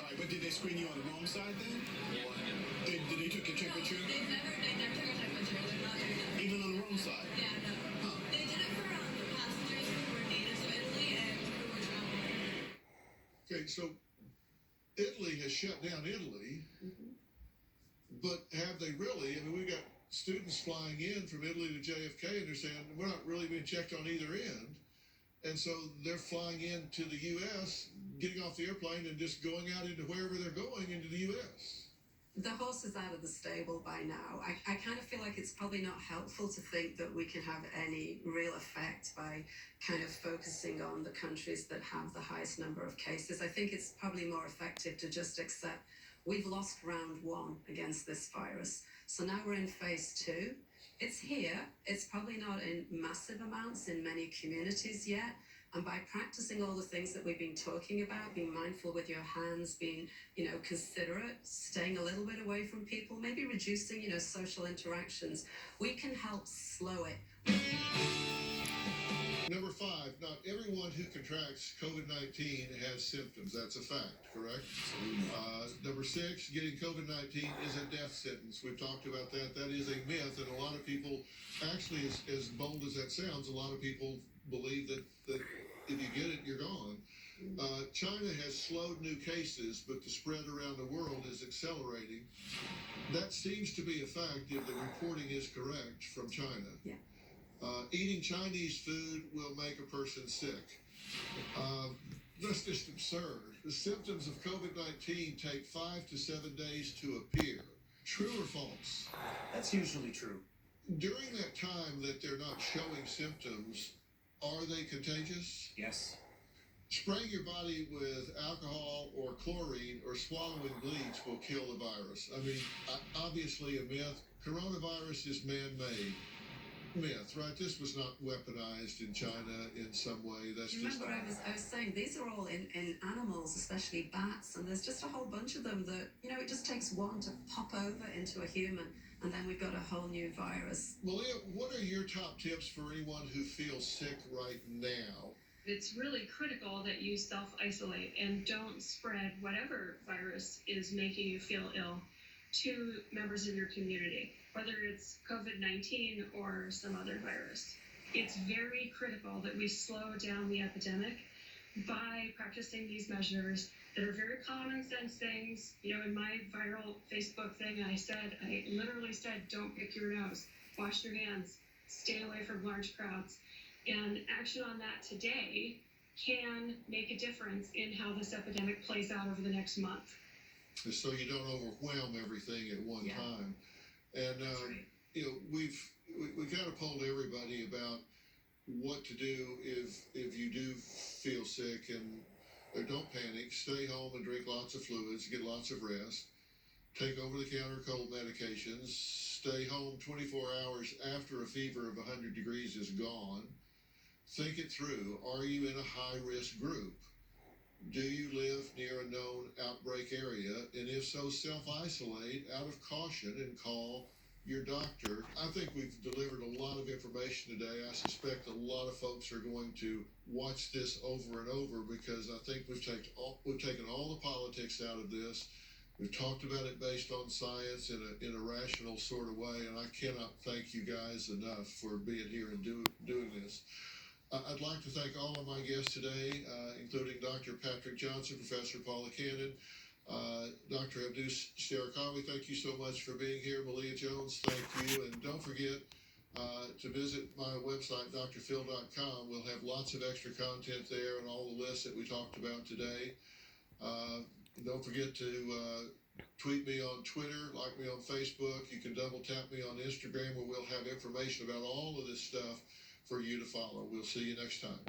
right, but did they screen you on the wrong side then? Yeah. Did they took your temperature? No, they never took a temperature. They're not doing that. Even on the wrong side? Yeah, no. Huh. They did it for passengers who were natives of Italy and who were traveling. Okay, so Italy has shut down Italy, but have they really? I mean, we got students flying in from Italy to JFK, and they're saying we're not really being checked on either end. And so they're flying into the U.S., getting off the airplane, and just going out into wherever they're going into the U.S. The horse is out of the stable by now. I kind of feel like it's probably not helpful to think that we can have any real effect by kind of focusing on the countries that have the highest number of cases. I think it's probably more effective to just accept we've lost round one against this virus. So now we're in phase two. It's here. It's probably not in massive amounts in many communities yet. And by practicing all the things that we've been talking about, being mindful with your hands, being, considerate, staying a little bit away from people, maybe reducing, social interactions, we can help slow it. Number 5, not everyone who contracts COVID-19 has symptoms. That's a fact, correct? Number 6, getting COVID-19 is a death sentence. We've talked about that. That is a myth, and a lot of people, actually, as bold as that sounds, a lot of people believe that if you get it, you're gone. China has slowed new cases, but the spread around the world is accelerating. That seems to be a fact if the reporting is correct from China. Yeah. Eating Chinese food will make a person sick. That's just absurd. The symptoms of COVID-19 take 5 to 7 days to appear. True or false? That's usually true. During that time that they're not showing symptoms, are they contagious? Yes. Spraying your body with alcohol or chlorine or swallowing bleach will kill the virus. I mean, obviously a myth. Coronavirus is man-made. Myth, right? This was not weaponized in China in some way. That's just... Remember, I was saying these are all in animals, especially bats, and there's just a whole bunch of them that, it just takes one to pop over into a human, and then we've got a whole new virus. Malia, what are your top tips for anyone who feels sick right now? It's really critical that you self-isolate and don't spread whatever virus is making you feel ill to members of your community, whether it's COVID-19 or some other virus. It's very critical that we slow down the epidemic by practicing these measures that are very common sense things. In my viral Facebook thing, I literally said, don't pick your nose, wash your hands, stay away from large crowds. And action on that today can make a difference in how this epidemic plays out over the next month. So you don't overwhelm everything at one time. And, That's right. we kind of polled everybody about what to do if you do feel sick, and don't panic. Stay home and drink lots of fluids, get lots of rest, take over-the-counter cold medications, stay home 24 hours after a fever of 100 degrees is gone. Think it through. Are you in a high-risk group? Do you live near a known outbreak area? And if so, self-isolate out of caution and call your doctor. I think we've delivered a lot of information today. I suspect a lot of folks are going to watch this over and over because I think we've taken all the politics out of this. We've talked about it based on science in a rational sort of way, and I cannot thank you guys enough for being here and doing this. I'd like to thank all of my guests today, including Dr. Patrick Johnson, Professor Paula Cannon, Dr. Abdus Sharakawi, thank you so much for being here. Malia Jones, thank you. And don't forget to visit my website, drphil.com. We'll have lots of extra content there and all the lists that we talked about today. Don't forget to tweet me on Twitter, like me on Facebook. You can double tap me on Instagram, where we'll have information about all of this stuff for you to follow. We'll see you next time.